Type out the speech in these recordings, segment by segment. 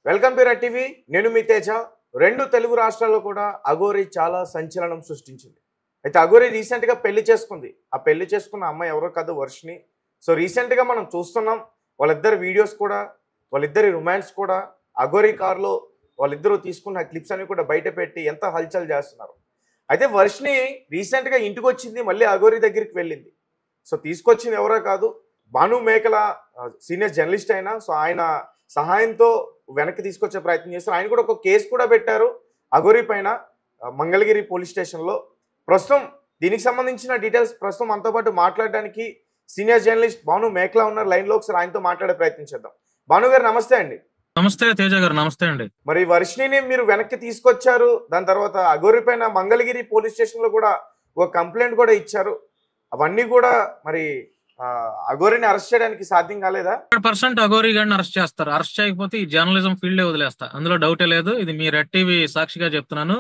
Welcome to red TV. నేను మీ తేజ. రెండు తెలుగు రాష్ట్రాల్లో కూడా అఘోరి చాలా సంచలనం సృష్టించింది. అయితే అఘోరి రీసెంట్గా పెళ్లి చేసుకుంది. ఆ పెళ్లి చేసుకున్న అమ్మాయి ఎవరో కాదు, వర్షిని. సో రీసెంట్గా మనం చూస్తున్నాం వాళ్ళిద్దరి వీడియోస్ కూడా, వాళ్ళిద్దరి రొమాన్స్ కూడా అఘోరి కార్లో వాళ్ళిద్దరూ తీసుకున్న క్లిప్స్ అన్ని కూడా బయట పెట్టి ఎంత హల్చల్ చేస్తున్నారు. అయితే వర్షిని రీసెంట్గా ఇంటికి వచ్చింది, మళ్ళీ అఘోరి దగ్గరికి వెళ్ళింది. సో తీసుకొచ్చింది ఎవరో కాదు, భాను మేకల సీనియర్ జర్నలిస్ట్ అయినా. సో ఆయన సహాయంతో వెనక్కి తీసుకొచ్చే ప్రయత్నం చేస్తారు. ఆయన కూడా ఒక కేసు కూడా పెట్టారు అఘోరి పైన మంగళగిరి పోలీస్ స్టేషన్లో. ప్రస్తుతం దీనికి సంబంధించిన డీటెయిల్స్ ప్రస్తుతం మనతో పాటు మాట్లాడడానికి సీనియర్ జర్నలిస్ట్ భాను మేకల ఉన్నారు లైన్లో. ఒకసారి ఆయనతో మాట్లాడే ప్రయత్నం చేద్దాం. భాను గారు నమస్తే అండి. నమస్తే తేజ గారు. నమస్తే అండి. మరి వర్షిని మీరు వెనక్కి తీసుకొచ్చారు, దాని తర్వాత అఘోరి పైన మంగళగిరి పోలీస్ స్టేషన్లో కూడా ఒక కంప్లైంట్ కూడా ఇచ్చారు. అవన్నీ కూడా మరి అఘోరిని అరెస్ట్ చేయడానికి సాధ్యం కాలేదా? 100% అఘోరి గారిని అరెస్ట్ చేస్తారు. అరెస్ట్ చేయకపోతే ఈ జర్నలిజం ఫీల్డే వదిలేస్తా, అందులో డౌటే లేదు. ఇది మీ రెడ్ టీవీ సాక్షిగా చెప్తున్నాను.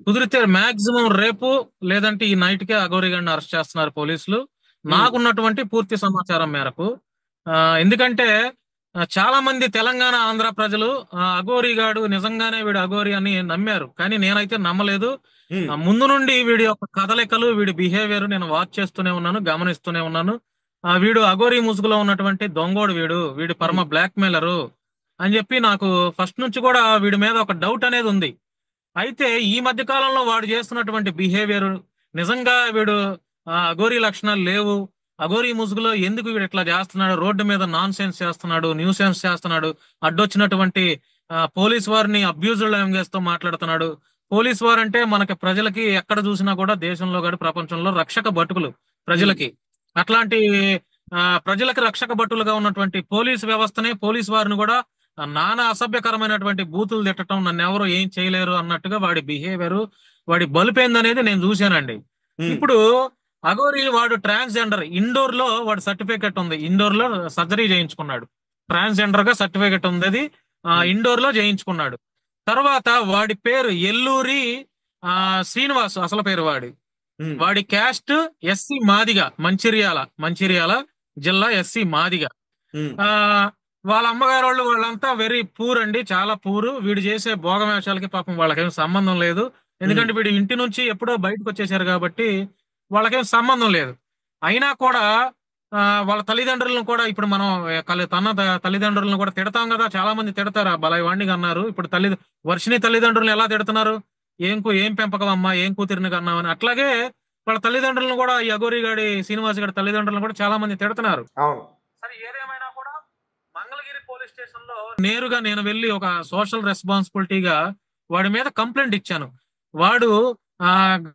కుదిరితే మాక్సిమం రేపు లేదంటే ఈ నైట్ కే అఘోరి గారిని అరెస్ట్ చేస్తున్నారు పోలీసులు, నాకున్నటువంటి పూర్తి సమాచారం మేరకు. ఎందుకంటే చాలా మంది తెలంగాణ ఆంధ్ర ప్రజలు అఘోరి గాడు నిజంగానే వీడు అఘోరి అని నమ్మారు, కానీ నేనైతే నమ్మలేదు. ముందు నుండి వీడి యొక్క కదలికలు, వీడి బిహేవియర్ నేను వాచ్ చేస్తూనే ఉన్నాను, గమనిస్తూనే ఉన్నాను. వీడు అఘోరి ముసుగులో ఉన్నటువంటి దొంగోడు, వీడి పరమ బ్లాక్ మెయిలరు అని చెప్పి నాకు ఫస్ట్ నుంచి కూడా వీడి మీద ఒక డౌట్ అనేది ఉంది. అయితే ఈ మధ్య కాలంలో వాడు చేస్తున్నటువంటి బిహేవియర్ నిజంగా వీడు అఘోరి లక్షణాలు లేవు. అఘోరి ముసుగులో ఎందుకు వీడు ఇట్లా చేస్తున్నాడు, రోడ్డు మీద నాన్ సెన్స్ చేస్తున్నాడు, న్యూ సెన్స్ చేస్తున్నాడు, అడ్డొచ్చినటువంటి పోలీస్ వారిని అబ్యూజ్డ్ లాంగ్వేజ్ తో మాట్లాడుతున్నాడు. పోలీస్ వారు అంటే మనకి ప్రజలకి ఎక్కడ చూసినా కూడా దేశంలో కానీ ప్రపంచంలో రక్షక భటుకులు ప్రజలకి. అట్లాంటి ప్రజలకు రక్షక భటులుగా ఉన్నటువంటి పోలీస్ వ్యవస్థనే, పోలీస్ వారిని కూడా నానా అసభ్యకరమైనటువంటి బూతులు తిట్టడం, నన్ను ఎవరు ఏం చేయలేరు అన్నట్టుగా వాడి బిహేవియర్, వాడి బలిపోయిందనేది నేను చూశానండి. ఇప్పుడు అఘోరి వాడు ట్రాన్స్జెండర్, ఇండోర్ లో వాడు సర్టిఫికెట్ ఉంది, ఇండోర్ లో సర్జరీ చేయించుకున్నాడు, ట్రాన్స్జెండర్ గా సర్టిఫికెట్ ఉంది, అది ఇండోర్ లో చేయించుకున్నాడు. తర్వాత వాడి పేరు ఎల్లూరి శ్రీనివాస్, అసలు పేరు వాడి క్యాస్ట్ ఎస్సీ మాదిగ, మంచిర్యాల జిల్లా ఎస్సీ మాదిగ. వాళ్ళ అమ్మగారు వాళ్ళంతా వెరీ పూర్ అండి, చాలా పూరు. వీడు చేసే భోగమేషాలకి పాపం వాళ్ళకేం సంబంధం లేదు. ఎందుకంటే వీడు ఇంటి నుంచి ఎప్పుడో బయటకు వచ్చేసారు కాబట్టి వాళ్ళకేం సంబంధం లేదు. అయినా కూడా వాళ్ళ తల్లిదండ్రులను కూడా, ఇప్పుడు మనం తన తల్లిదండ్రులను కూడా తిడతాం కదా, చాలా మంది తిడతారు. బలైవాణ్ణి అన్నారు. ఇప్పుడు వర్షిని తల్లిదండ్రులను ఎలా తిడుతున్నారు, ఏం పెంపకం అమ్మా, ఏం కూతురిని కన్నామని. అట్లాగే వాళ్ళ తల్లిదండ్రులను కూడా, ఈ అఘోరి గాడి శ్రీనివాస్ గారి తల్లిదండ్రులను కూడా చాలా మంది తిడుతున్నారు. సరే, ఏదేమైనా కూడా మంగళగిరి పోలీస్ స్టేషన్ లో నేరుగా నేను వెళ్ళి ఒక సోషల్ రెస్పాన్సిబిలిటీగా వాడి మీద కంప్లైంట్ ఇచ్చాను. వాడు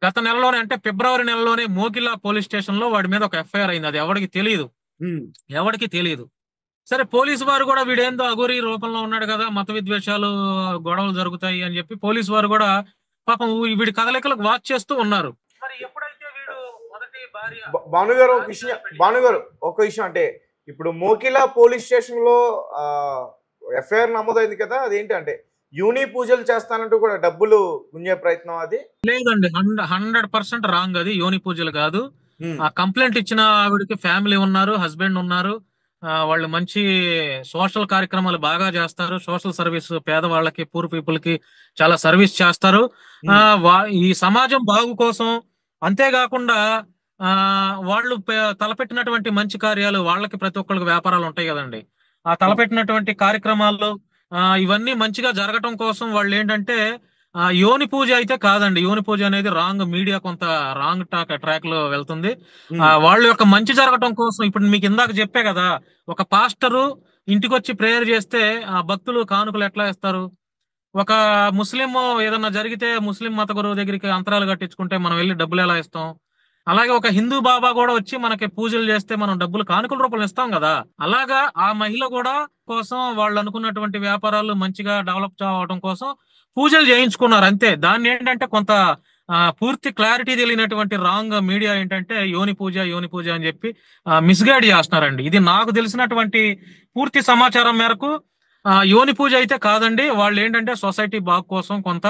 గత నెలలోనే, అంటే ఫిబ్రవరి నెలలోనే మోకిలా పోలీస్ స్టేషన్ లో వాడి మీద ఒక ఎఫ్ఐఆర్ అయింది. అది ఎవరికి తెలియదు. సరే, పోలీసు వారు కూడా వీడేందో అఘోరి రూపంలో ఉన్నాడు కదా, మత విద్వేషాలు, గొడవలు జరుగుతాయి అని చెప్పి పోలీసు వారు కూడా పాపం వీడి కదలికలకు వాచ్ చేస్తూ ఉన్నారు. మరి ఎప్పుడైతే వీడు మొదటి భార్య భానుగారు ఒక విషయం అంటే, ఇప్పుడు మోకిలా పోలీస్ స్టేషన్ లో ఎఫ్ఐఆర్ నమోదైంది కదా, అదేంటి అంటే యూని పూజలు చేస్తానంటూ కూడా డబ్బులు గుంజే ప్రయత్నం? అది లేదండి, 100% రాంగ్. అది యోని పూజలు కాదు. ఆ కంప్లైంట్ ఇచ్చిన ఆవిడకి ఫ్యామిలీ ఉన్నారు, హస్బెండ్ ఉన్నారు. వాళ్ళు మంచి సోషల్ కార్యక్రమాలు బాగా చేస్తారు. సోషల్ సర్వీస్, పేదవాళ్ళకి, పూర్ పీపుల్ కి చాలా సర్వీస్ చేస్తారు. ఈ సమాజం బాగు కోసం. అంతేకాకుండా వాళ్ళు తలపెట్టినటువంటి మంచి కార్యాలు, వాళ్ళకి ప్రతి ఒక్కరికి వ్యాపారాలు ఉంటాయి కదండి, ఆ తలపెట్టినటువంటి కార్యక్రమాల్లో ఇవన్నీ మంచిగా జరగటం కోసం వాళ్ళు ఏంటంటే యోని పూజ అయితే కాదండి. యోని పూజ అనేది రాంగ్, మీడియా కొంత రాంగ్ ట్రాక్ లో వెళ్తుంది. వాళ్ళ యొక్క మంచి జరగటం కోసం, ఇప్పుడు మీకు ఇందాక చెప్పే కదా, ఒక పాస్టరు ఇంటికి వచ్చి ప్రేయర్ చేస్తే ఆ భక్తులు కానుకలు ఎట్లా ఇస్తారు? ఒక ముస్లిం ఏదన్నా జరిగితే ముస్లిం మత గురువు దగ్గరికి అంతరాలు కట్టించుకుంటే మనం వెళ్ళి డబ్బులు ఎలా ఇస్తాం? అలాగే ఒక హిందూ బాబా కూడా వచ్చి మనకి పూజలు చేస్తే మనం డబ్బులు కానుకల రూపంలో ఇస్తాం కదా. అలాగా ఆ మహిళ కూడా కోసం వాళ్ళు అనుకున్నటువంటి వ్యాపారాలు మంచిగా డెవలప్ అవడం కోసం పూజలు చేయించుకున్నారు, అంతే. దాన్ని ఏంటంటే కొంత పూర్తి క్లారిటీ తెలియనటువంటి రాంగ్ మీడియా ఏంటంటే యోని పూజ అని చెప్పి మిస్గైడ్ చేస్తున్నారండి. ఇది నాకు తెలిసినటువంటి పూర్తి సమాచారం మేరకు యోని పూజ అయితే కాదండి. వాళ్ళు ఏంటంటే సొసైటీ బాగు కోసం, కొంత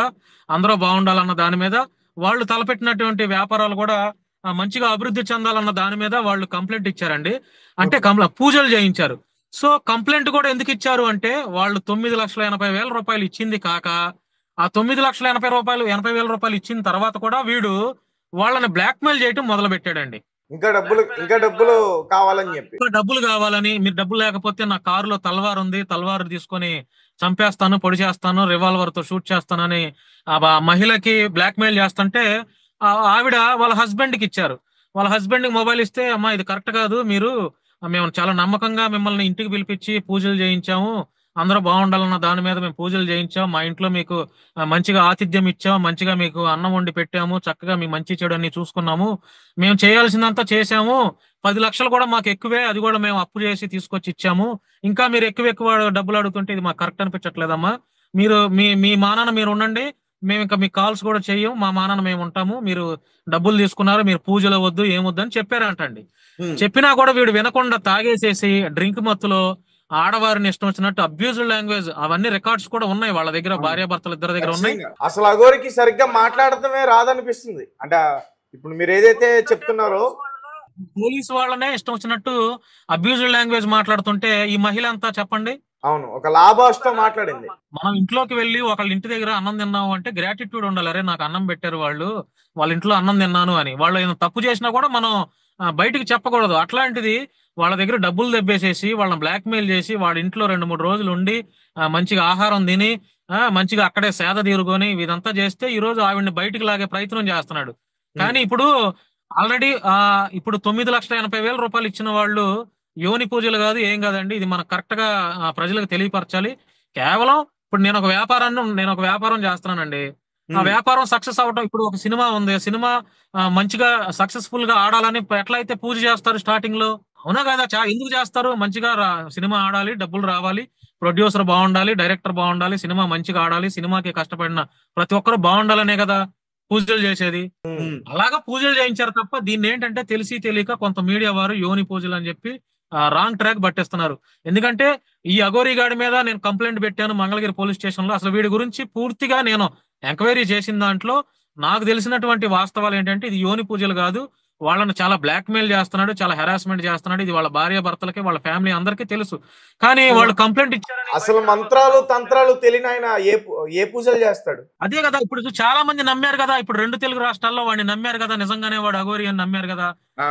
అందరూ బాగుండాలన్న దాని మీద, వాళ్ళు తలపెట్టినటువంటి వ్యాపారాలు కూడా మంచిగా అభివృద్ధి చెందాలన్న దాని మీద వాళ్ళు కంప్లైంట్ ఇచ్చారండి. అంటే పూజలు చేయించారు. సో కంప్లైంట్ కూడా ఎందుకు ఇచ్చారు అంటే వాళ్ళు 9,80,000 ఇచ్చింది కాక ఆ 9,80,000 ఇచ్చిన తర్వాత కూడా వీడు వాళ్ళని బ్లాక్మెయిల్ చేయటం మొదలు పెట్టాడండి. ఇంకా డబ్బులు కావాలని చెప్పి. ఇంకా డబ్బులు కావాలని, మీరు డబ్బులు లేకపోతే నా కారులో తల్వార్ ఉంది, తల్వార్ తీసుకొని చంపేస్తాను, పొడి చేస్తాను, రివాల్వర్ తో షూట్ చేస్తానని ఆ మహిళకి బ్లాక్మెయిల్ చేస్తుంటే ఆవిడ వాళ్ళ హస్బెండ్ కి ఇచ్చారు. వాళ్ళ హస్బెండ్ కి మొబైల్ ఇస్తే, అమ్మా ఇది కరెక్ట్ కాదు, మేము చాలా నమ్మకంగా మిమ్మల్ని ఇంటికి పిలిపించి పూజలు చేయించాము, అందరూ బాగుండాలన్న దాని మీద మేము పూజలు చేయించాం, మా ఇంట్లో మీకు మంచిగా ఆతిథ్యం ఇచ్చాం, మంచిగా మీకు అన్నం వండి పెట్టాము, చక్కగా మీ మంచి చెడు అన్ని చూసుకున్నాము, మేము చేయాల్సిందంతా చేశాము, 10 లక్షలు కూడా మాకు ఎక్కువే, అది కూడా మేము అప్పు చేసి తీసుకొచ్చి ఇచ్చాము, ఇంకా మీరు ఎక్కువ డబ్బులు అడుగుతుంటే ఇది మాకు కరెక్ట్ అనిపించట్లేదమ్మా, మీరు మీ మానాన మీరు ఉండండి, మేము ఇంకా మీ కాల్స్ కూడా చెయ్యం, మా మానాన మేము ఉంటాము, మీరు డబ్బులు తీసుకున్నారు, మీరు పూజలు వద్దు ఏమొద్దు అని చెప్పారంటండి. చెప్పినా కూడా వీడు వినకుండా తాగేసేసి డ్రింక్ మత్తులో ఆడవారిని ఇష్టం వచ్చినట్టు అబ్యూజ్డ్ లాంగ్వేజ్, అవన్నీ రికార్డ్స్ కూడా ఉన్నాయి వాళ్ళ దగ్గర, భార్యాభర్తల ఇద్దరి దగ్గర ఉన్నాయి. అసలు అఘోరికి సరిగ్గా మాట్లాడటమే రాదనిపిస్తుంది. అంటే ఇప్పుడు మీరు ఏదైతే చెప్తున్నారో పోలీసు వాళ్ళనే ఇష్టం వచ్చినట్టు అబ్యూజ్డ్ లాంగ్వేజ్ మాట్లాడుతుంటే ఈ మహిళ అంతా చెప్పండి. అవును, ఒక లాభాష్టం మాట్లాడింది. మనం ఇంట్లోకి వెళ్ళి ఒకళ్ళ ఇంటి దగ్గర అన్నం తిన్నాము అంటే గ్రాటిట్యూడ్ ఉండాలి, అరే నాకు అన్నం పెట్టారు వాళ్ళు, వాళ్ళ ఇంట్లో అన్నం తిన్నాను అని. వాళ్ళు ఏదైనా తప్పు చేసినా కూడా మనం బయటికి చెప్పకూడదు. అట్లాంటిది వాళ్ళ దగ్గర డబ్బులు దెబ్బేసేసి వాళ్ళని బ్లాక్మెయిల్ చేసి వాళ్ళ ఇంట్లో 2-3 రోజులు ఉండి మంచిగా ఆహారం తిని మంచిగా అక్కడే సేద తీరుకొని ఇదంతా చేస్తే ఈ రోజు ఆవిడ్ని బయటికి లాగే ప్రయత్నం చేస్తున్నాడు. కానీ ఇప్పుడు ఆల్రెడీ ఇప్పుడు 9,80,000 ఇచ్చిన వాళ్ళు యోని పూజలు కాదు, ఏం కాదండి, ఇది మనం కరెక్ట్ గా ప్రజలకు తెలియపరచాలి. కేవలం ఇప్పుడు నేను ఒక వ్యాపారం చేస్తున్నానండి, ఆ వ్యాపారం సక్సెస్ అవడం, ఇప్పుడు ఒక సినిమా ఉంది, సినిమా మంచిగా సక్సెస్ఫుల్ గా ఆడాలని ఎట్లా అయితే పూజ చేస్తారు స్టార్టింగ్ లో, అవునా కదా, ఎందుకు చేస్తారు, మంచిగా సినిమా ఆడాలి, డబ్బులు రావాలి, ప్రొడ్యూసర్ బాగుండాలి, డైరెక్టర్ బాగుండాలి, సినిమా మంచిగా ఆడాలి, సినిమాకి కష్టపడిన ప్రతి ఒక్కరు బాగుండాలనే కదా పూజలు చేసేది. అలాగా పూజలు చేయించారు తప్ప దీన్ని ఏంటంటే తెలిసి తెలియక కొంత మీడియా వారు యోని పూజలు అని చెప్పి రాంగ్ ట్రాక్ పట్టేస్తున్నారు. ఎందుకంటే ఈ అఘోరి గాడి మీద నేను కంప్లైంట్ పెట్టాను మంగళగిరి పోలీస్ స్టేషన్ లో. అసలు వీడి గురించి పూర్తిగా నేను ఎంక్వైరీ చేసిన దాంట్లో నాకు తెలిసినటువంటి వాస్తవాలు ఏంటంటే ఇది యోని పూజలు కాదు, వాళ్ళని చాలా బ్లాక్మెయిల్ చేస్తున్నాడు, చాలా హెరాస్మెంట్ చేస్తున్నాడు, ఇది వాళ్ళ భార్య భర్తలకి వాళ్ళ ఫ్యామిలీ అందరికీ తెలుసు. కానీ వాళ్ళు కంప్లైంట్ ఇచ్చారని, అసలు మంత్రాలు తంత్రాలు తెలియని ఆయన ఏ పూజలు చేస్తాడు? అదే కదా ఇప్పుడు చాలా మంది నమ్మారు కదా, ఇప్పుడు 2 తెలుగు రాష్ట్రాల్లో వాడిని నమ్మారు కదా, నిజంగానే వాడు అఘోరి అని నమ్మారు కదా.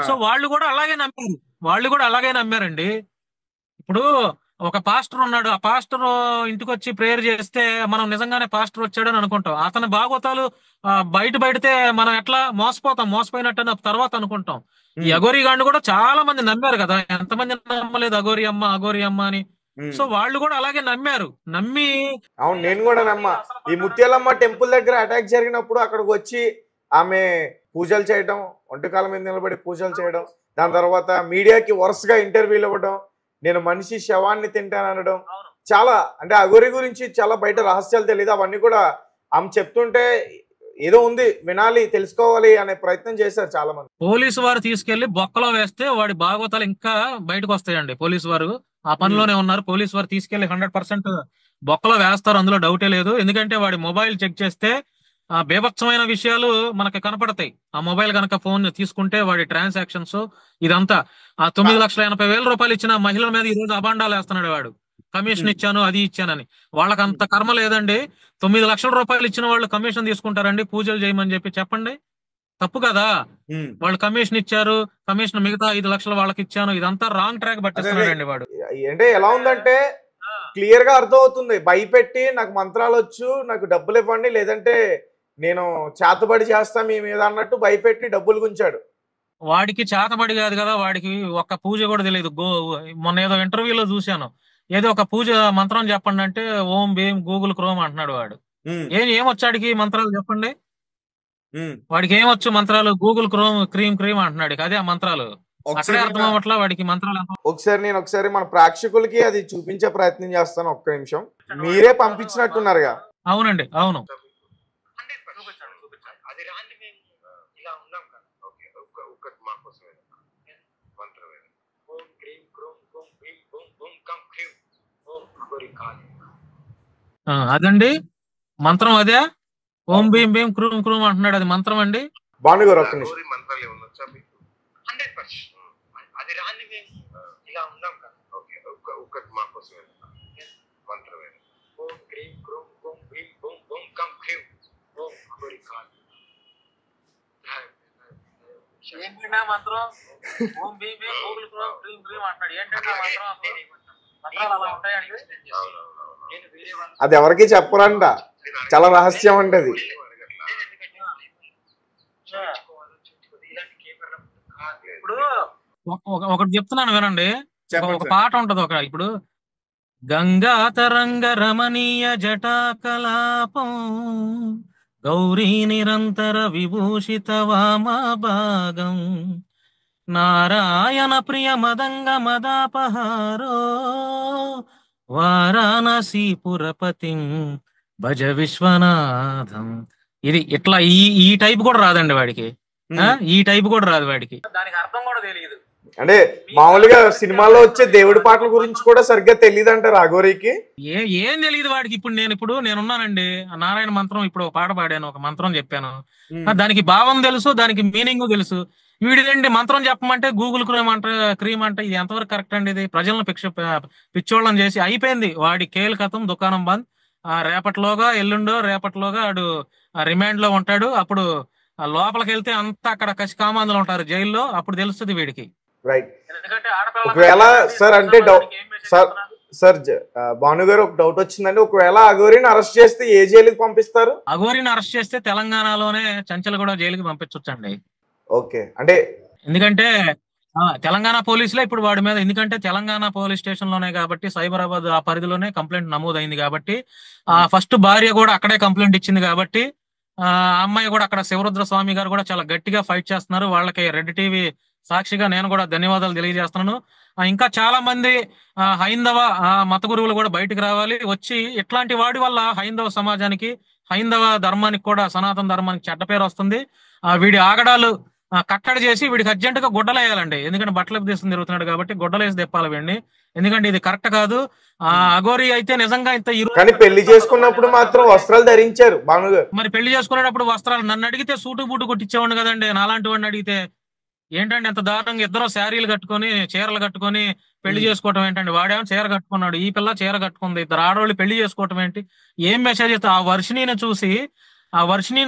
సో వాళ్ళు కూడా అలాగే నమ్మారండి. ఇప్పుడు ఒక పాస్టర్ ఉన్నాడు, ఆ పాస్టర్ ఇంటికి వచ్చి ప్రేయర్ చేస్తే మనం నిజంగానే పాస్టర్ వచ్చాడని అనుకుంటాం. అతని భాగవతాలు బయటపడితే మనం ఎట్లా మోసపోయినట్టు తర్వాత అనుకుంటాం. ఈ అఘోరి గాండు కూడా చాలా మంది నమ్మారు కదా, ఎంతమంది నమ్మలేదు అఘోరి అమ్మ అని. సో వాళ్ళు కూడా అలాగే నమ్మారు. అవును, నేను కూడా నమ్మా. ఈ ముత్యాలమ్మ టెంపుల్ దగ్గర అటాక్ జరిగినప్పుడు అక్కడికి వచ్చి ఆమె పూజలు చేయడం, ఒంటికాల మీద నిలబడి పూజలు చేయడం, దాని తర్వాత మీడియాకి వరుసగా ఇంటర్వ్యూలు ఇవ్వడం, నేను మనిషి శవాన్ని తింటాననడం, చాలా అంటే అఘోరి గురించి చాలా బయట రహస్యాలు తెలియదు. అవన్నీ కూడా ఆమె చెప్తుంటే ఏదో ఉంది, వినాలి, తెలుసుకోవాలి అనే ప్రయత్నం చేశారు చాలా మంది. పోలీసు వారు తీసుకెళ్లి బొక్కలో వేస్తే వాడి భాగవతాలు ఇంకా బయటకు వస్తాయండి. పోలీసు వారు ఆ పనిలోనే ఉన్నారు. పోలీసు వారు తీసుకెళ్లి 100% బొక్కలో వేస్తారు, అందులో డౌటే లేదు. ఎందుకంటే వాడి మొబైల్ చెక్ చేస్తే బేభత్సమైన విషయాలు మనకు కనపడతాయి. ఆ మొబైల్ కనుక ఫోన్ తీసుకుంటే వాడి ట్రాన్సాక్షన్స్ ఇదంతా. ఆ 9,80,000 ఇచ్చిన మహిళల మీద ఈ రోజు అబాండాలు వేస్తున్నాడు వాడు. కమిషన్ ఇచ్చాను, అది ఇచ్చానని. వాళ్ళకి అంత కర్మ లేదండి. 9,00,000 ఇచ్చిన వాళ్ళు కమిషన్ తీసుకుంటారండి పూజలు చేయమని చెప్పండి, తప్పు కదా. వాళ్ళు కమిషన్ ఇచ్చారు, కమిషన్ మిగతా 5 లక్షలు వాళ్ళకి ఇచ్చాను, ఇదంతా రాంగ్ ట్రాక్ పట్టిస్తున్నాడండి వాడు. అంటే ఎలా ఉందంటే క్లియర్ గా అర్థం అవుతుంది, భయపెట్టి నాకు మంత్రాలు వచ్చు, నాకు డబ్బులు ఇవ్వండి, లేదంటే నేను చేతబడి చేస్తా మీ మీద అన్నట్టు భయపెట్టి డబ్బులు గుంచాడు. వాడికి చేతబడి కాదు కదా, వాడికి ఒక్క పూజ కూడా తెలియదు. మొన్న ఏదో ఇంటర్వ్యూలో చూశాను, ఏదో ఒక పూజ మంత్రం చెప్పండి అంటే ఓం భీం గూగుల్ క్రోమ్ అంటున్నాడు వాడు. ఏమొచ్చాడికి మంత్రాలు చెప్పండి, వాడికి ఏమొచ్చు మంత్రాలు? గూగుల్ క్రోమ్ క్రీమ్ అంటున్నాడు. అదే ఆ మంత్రాలు అక్కడే అర్థం అవ్వట్లా వాడికి మంత్రాలు. ఒకసారి మన ప్రేక్షకులకి అది చూపించే ప్రయత్నం చేస్తాను, ఒక్క నిమిషం. మీరే పంపించినట్టున్నారుగా? అవునండి, అవును. అదండి మంత్రం, అదే ఓం భీం భీం క్రూమ్ అంటున్నాడు, అది మంత్రం అండి. భానుగారు ఒక్క నిమిషం. మా కోసం మంత్రం ఓం క్రీం క్రూం కుం భీం బుం బుం కం క్రీం ఓం అగోరి కాల్ ఏంటంటే మంత్రం ఓం భీం భీం గూగుల్ క్రోమ్ క్రీం క్రీం అంటున్నాడు. ఏంటంటే మంత్రం అసలు మంత్రాలు అలా ఉంటాయండి. అది ఎవరికి చెప్పరంట, చాలా రహస్యం అంటే అది. ఇప్పుడు ఒకటి చెప్తున్నాను వినండి. ఒక పాట ఉంటది ఇప్పుడు గంగా తరంగ రమణీయ జటా కలాపం గౌరీ నిరంతర విభూషిత వామా భాగం నారాయణ ప్రియ మదంగ మదాపహారో వారాణసీపురపతిం భజ విశ్వనాథం. ఇది ఇట్లా ఈ టైప్ కూడా రాదండి వాడికి. ఈ టైప్ కూడా రాదు వాడికి, దానికి అర్థం కూడా తెలియదు. అంటే మామూలుగా సినిమాలో వచ్చే దేవుడి పాటల గురించి కూడా సరిగ్గా తెలియదు అంటారు అఘోరీకి. ఏం తెలియదు వాడికి. ఇప్పుడు నేనున్నానండి, నారాయణ మంత్రం ఇప్పుడు ఒక పాట పాడాను, ఒక మంత్రం చెప్పాను, దానికి భావం తెలుసు, దానికి మీనింగ్ తెలుసు. వీడిదండి మంత్రం చెప్పమంటే గూగుల్ క్రీమ్ అంటే ఇది ఎంతవరకు కరెక్ట్ అండి? ఇది ప్రజలను పిచ్చోళ్ళని చేసి అయిపోయింది. వాడి కేల్ కథం దుకాణం బంద్. ఎల్లుండో రేపటిలోగా వాడు రిమాండ్ లో ఉంటాడు. అప్పుడు లోపలికి వెళ్తే అంతా అక్కడ కసి కామాందులు ఉంటారు జైల్లో, అప్పుడు తెలుస్తుంది వీడికి. రైట్. ఒకవేళ సార్ అంటే సార్ భాను గారు ఒక డౌట్ వచ్చిందండి, ఒకవేళ అఘోరీని అరెస్ట్ చేస్తే ఏ జైలుకి పంపిస్తారు? అఘోరీని అరెస్ట్ చేస్తే తెలంగాణలోనే చంచలగూడ జైలుకి పంపించొచ్చండి. ఓకే. అంటే ఎందుకంటే తెలంగాణ పోలీసులే ఇప్పుడు వాడి మీద, ఎందుకంటే తెలంగాణ పోలీస్ స్టేషన్ లోనే కాబట్టి, సైబరాబాద్ ఆ పరిధిలోనే కంప్లైంట్ నమోదైంది కాబట్టి, ఫస్ట్ భార్య కూడా అక్కడే కంప్లైంట్ ఇచ్చింది కాబట్టి, ఆ అమ్మాయి కూడా అక్కడ శివరుద్ర స్వామి గారు కూడా చాలా గట్టిగా ఫైట్ చేస్తున్నారు. వాళ్ళకి రెడ్ టీవీ సాక్షిగా నేను కూడా ధన్యవాదాలు తెలియజేస్తున్నాను. ఇంకా చాలా మంది హైందవ మత గురువులు కూడా బయటకు రావాలి, వచ్చి ఇట్లాంటి వాడి వల్ల హైందవ సమాజానికి, హైందవ ధర్మానికి కూడా, సనాతన ధర్మానికి చెడ్డ పేరు వస్తుంది. వీడి ఆగడాలు కట్టడి చేసి వీడికి అర్జెంట్ గా గుడ్డలేయాలండి. ఎందుకంటే బట్టలకు దేశం తిరుగుతున్నాడు కాబట్టి గుడ్డలేసి తెప్పాలి వీడిని. ఎందుకంటే ఇది కరెక్ట్ కాదు. అఘోరీ అయితే నిజంగా ఇంత కానీ పెళ్లి చేసుకున్నప్పుడు మాత్రం వస్త్రాలు ధరించారు భానుగారు. మరి పెళ్లి చేసుకునేటప్పుడు వస్త్రాలు నన్ను అడిగితే సూటు బూటు కొట్టించేవాడు కదండి. నాలాంటి వాడిని అడిగితే ఏంటంటే ఎంత దారుణంగా ఇద్దరు శారీలు కట్టుకొని చీరలు కట్టుకొని పెళ్లి చేసుకోవటం ఏంటండి? వాడేమో చీర కట్టుకున్నాడు, ఈ పిల్ల చీర కట్టుకుంది, ఇద్దరు ఆడవాళ్ళు పెళ్లి చేసుకోవటం ఏంటి? ఏం మెసేజ్ ఇస్తే ఆ వర్షిణిని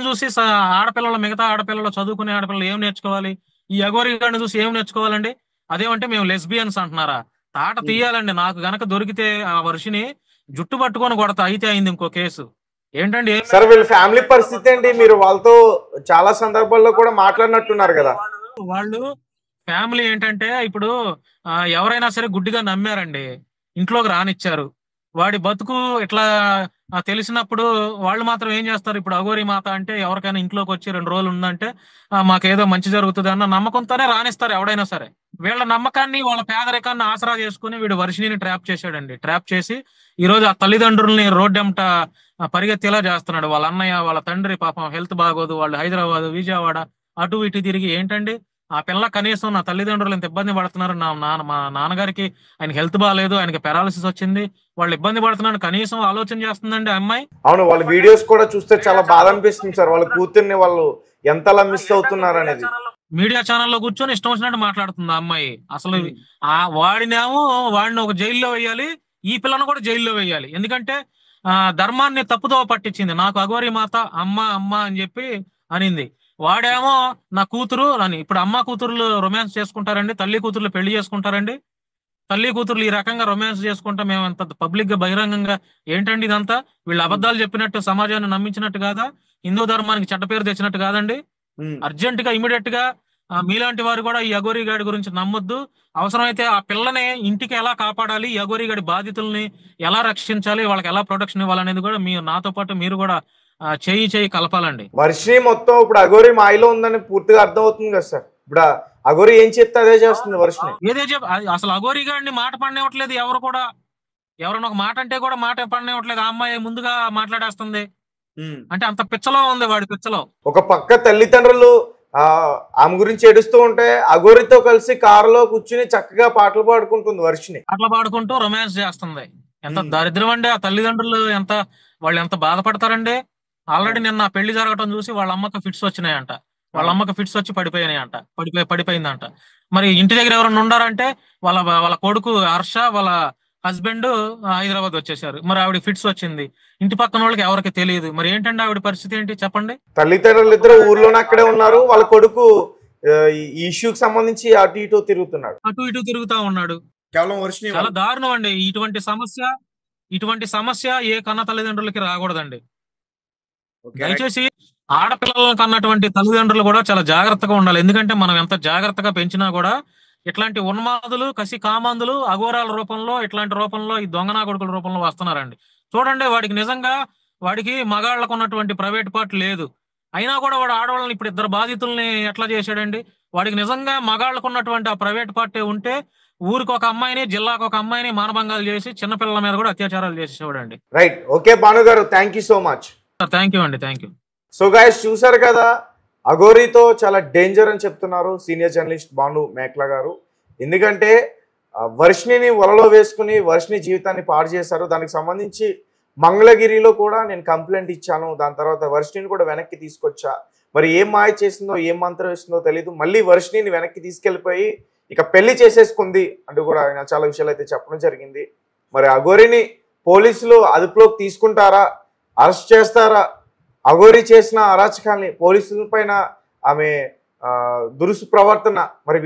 చూసి ఆడపిల్లలు, మిగతా ఆడపిల్లలు, చదువుకునే ఆడపిల్లలు ఏం నేర్చుకోవాలి? ఈ అఘోరీ గారిని చూసి ఏం నేర్చుకోవాలండి? అదేమంటే మేము లెస్బియన్స్ అంటున్నారా? తాట తీయాలండి. నాకు గనక దొరికితే ఆ వర్షిని జుట్టు పట్టుకొని కొడతా. అయితే అయింది ఇంకో కేసు. ఏంటండి సార్ వీళ్ళ ఫ్యామిలీ పరిస్థితి ఏంటి? మీరు వాళ్ళతో చాలా సందర్భాల్లో కూడా మాట్లాడినట్టున్నారు కదా. వాళ్ళు ఫ్యామిలీ ఏంటంటే ఇప్పుడు ఎవరైనా సరే గుడ్డిగా నమ్మారండి, ఇంట్లోకి రానిచ్చారు. వాడి బతుకు ఇట్లా తెలిసినప్పుడు వాళ్ళు మాత్రం ఏం చేస్తారు? ఇప్పుడు అఘోరీ మాత అంటే ఎవరికైనా ఇంట్లోకి వచ్చి 2 రోజులు ఉందంటే మాకేదో మంచి జరుగుతుంది అన్న నమ్మకంతోనే రానిస్తారు ఎవడైనా సరే. వీళ్ళ నమ్మకాన్ని, వాళ్ళ పేదరికాన్ని ఆసరా చేసుకుని వీడు వర్షిణిని ట్రాప్ చేశాడండి. ట్రాప్ చేసి ఈ రోజు ఆ తల్లిదండ్రుల్ని రోడ్డెంట పరిగెత్తేలా చేస్తున్నాడు. వాళ్ళ అన్నయ్య, వాళ్ళ తండ్రి పాపం హెల్త్ బాగోదు, వాళ్ళు హైదరాబాద్, విజయవాడ అటు ఇటు తిరిగి ఏంటండి ఆ పిల్ల కనీసం నా తల్లిదండ్రులు ఎంత ఇబ్బంది పడుతున్నారు, మా నాన్నగారికి ఆయనకి హెల్త్ బాగాలేదు, ఆయనకి పెరాలసిస్ వచ్చింది, వాళ్ళు ఇబ్బంది పడుతున్నాడు, కనీసం ఆలోచన చేస్తుందండి అమ్మాయి. అవును, వాళ్ళ వీడియోస్ కూడా చూస్తే చాలా బాధ అనిపిస్తుంది సార్. వాళ్ళ కూతుర్ని వాళ్ళు ఎంతలా మిస్ అవుతున్నారు అనేది. మీడియా ఛానల్లో కూర్చొని ఇష్టం వచ్చినట్టు మాట్లాడుతుంది ఆ అమ్మాయి. అసలు వాడిని ఒక జైల్లో వేయాలి, ఈ పిల్లను కూడా జైల్లో వేయాలి. ఎందుకంటే ధర్మాన్ని తప్పుదో పట్టించింది. నాకు అఘోరీ మాత అమ్మ అమ్మ అని చెప్పి అనింది. వాడేమో నా కూతురు అని. ఇప్పుడు అమ్మ కూతురులు రొమాన్స్ చేసుకుంటారండి, తల్లి కూతుర్లు పెళ్లి చేసుకుంటారండి. తల్లి కూతుర్లు ఈ రకంగా రొమాన్స్ చేసుకుంటా మేము అంత పబ్లిక్ గా బహిరంగంగా ఏంటండి ఇదంతా? వీళ్ళు అబద్ధాలు చెప్పినట్టు సమాజాన్ని నమ్మించినట్టు కాదా? హిందూ ధర్మానికి చెడ్డ పేరు తెచ్చినట్టు కాదండి? అర్జెంట్ గా ఇమీడియట్ గా మీలాంటి వారు కూడా ఈ అఘోరీ గాడి గురించి నమ్మొద్దు. అవసరమైతే ఆ పిల్లని ఇంటికి ఎలా కాపాడాలి, ఈ అఘోరీ గాడి బాధితుల్ని ఎలా రక్షించాలి, వాళ్ళకి ఎలా ప్రొటెక్షన్ ఇవ్వాలనేది కూడా నాతో పాటు మీరు కూడా చేయి కలపాలండి. వర్షిణి మొత్తం ఇప్పుడు అఘోరీ మాయలో ఉందని పూర్తిగా అర్థం అవుతుంది కదా సార్. ఇప్పుడు అఘోరీ ఏం చెప్తే అదే చేస్తుంది వర్షిణి. అసలు అఘోరీ గాడిని మాట పడనివ్వట్లేదు ఎవరు కూడా. ఎవరైనా ఒక మాట అంటే కూడా మాట పడనివ్వట్లేదు. ఆ అమ్మాయి ముందుగా మాట్లాడేస్తుంది. అంటే అంత పిచ్చలో ఉంది వాడి పిచ్చలో. ఒక పక్క తల్లిదండ్రులు ఆమె గురించి ఏడుస్తూ ఉంటే అఘోరీతో కలిసి కారులో కూర్చుని చక్కగా పాటలు పాడుకుంటుంది వర్షిణి. పాటలు పాడుకుంటూ రొమాన్స్ చేస్తుంది. ఎంత దరిద్రం అండి! ఆ తల్లిదండ్రులు వాళ్ళు ఎంత బాధపడతారండి. ఆల్రెడీ నిన్న పెళ్లి జరగటం చూసి వాళ్ళ అమ్మకి ఫిట్స్ వచ్చినాయంట. వాళ్ళ అమ్మకి ఫిట్స్ వచ్చి పడిపోయినాయంట, పడిపోయిందంట. మరి ఇంటి దగ్గర ఎవరైనా ఉండారంటే వాళ్ళ కొడుకు హర్ష, వాళ్ళ హస్బెండ్ హైదరాబాద్ వచ్చేసారు. మరి ఆవిడ ఫిట్స్ వచ్చింది, ఇంటి పక్కన వాళ్ళకి ఎవరికి తెలియదు. మరి ఏంటంటే ఆవిడ పరిస్థితి ఏంటి చెప్పండి? తల్లిదండ్రులు ఇద్దరు ఊర్లోనే అక్కడే ఉన్నారు, వాళ్ళ కొడుకు ఈ ఇష్యూకి సంబంధించి అటు ఇటు తిరుగుతున్నాడు, అటు ఇటు తిరుగుతా ఉన్నాడు. కేవలం వర్షిని చాలా దారుణం అండి. ఇటువంటి సమస్య ఏ కన్న తల్లిదండ్రులకి రాకూడదండి. దయచేసి ఆడపిల్లలను కన్నటువంటి తల్లిదండ్రులు కూడా చాలా జాగ్రత్తగా ఉండాలి. ఎందుకంటే మనం ఎంత జాగ్రత్తగా పెంచినా కూడా ఇట్లాంటి ఉన్మాదులు, కసి కామాందులు, అఘోరాల రూపంలో, ఇట్లాంటి రూపంలో, ఈ దొంగనా కొడుకుల రూపంలో వస్తున్నారండి. చూడండి, వాడికి మగాళ్ళకు ఉన్నటువంటి ప్రైవేట్ పార్ట్ లేదు, అయినా కూడా వాడు ఆడవాళ్ళని ఇప్పుడు ఇద్దరు బాధితుల్ని ఎట్లా చేశాడండి? వాడికి నిజంగా మగాళ్ళకు ఉన్నటువంటి ఆ ప్రైవేట్ పార్టీ ఉంటే ఊరికి ఒక అమ్మాయిని, జిల్లాకు ఒక అమ్మాయిని మానభంగాలు చేసి చిన్నపిల్లల మీద కూడా అత్యాచారాలు చేసేవాడండి. రైట్. ఓకే భాను గారు, thank you so much. Thank you అండి, థ్యాంక్ యూ. సో గైస్, చూసారు కదా, అఘోరీతో చాలా డేంజర్ అని చెప్తున్నారు సీనియర్ జర్నలిస్ట్ భాను మేక్లా గారు. ఎందుకంటే వర్షిణిని వలలో వేసుకుని వర్షిణి జీవితాన్ని పాడు చేశారు. దానికి సంబంధించి మంగళగిరిలో కూడా నేను కంప్లైంట్ ఇచ్చాను. దాని తర్వాత వర్షిణిని కూడా వెనక్కి తీసుకొచ్చా. మరి ఏం మాయ చేసిందో, ఏం మంత్రం వేసిందో తెలియదు. మళ్ళీ వర్షిణిని వెనక్కి తీసుకెళ్ళిపోయి ఇక పెళ్లి చేసేసుకుంది అంటూ కూడా ఆయన చాలా విషయాలు అయితే చెప్పడం జరిగింది. మరి అఘోరిని పోలీసులు అదుపులోకి తీసుకుంటారా, అరెస్ట్ చేస్తారా? అఘోరి చేసిన అరాచకాల్ని, పోలీసుల పైన ఆమె దురుసు ప్రవర్తన మరి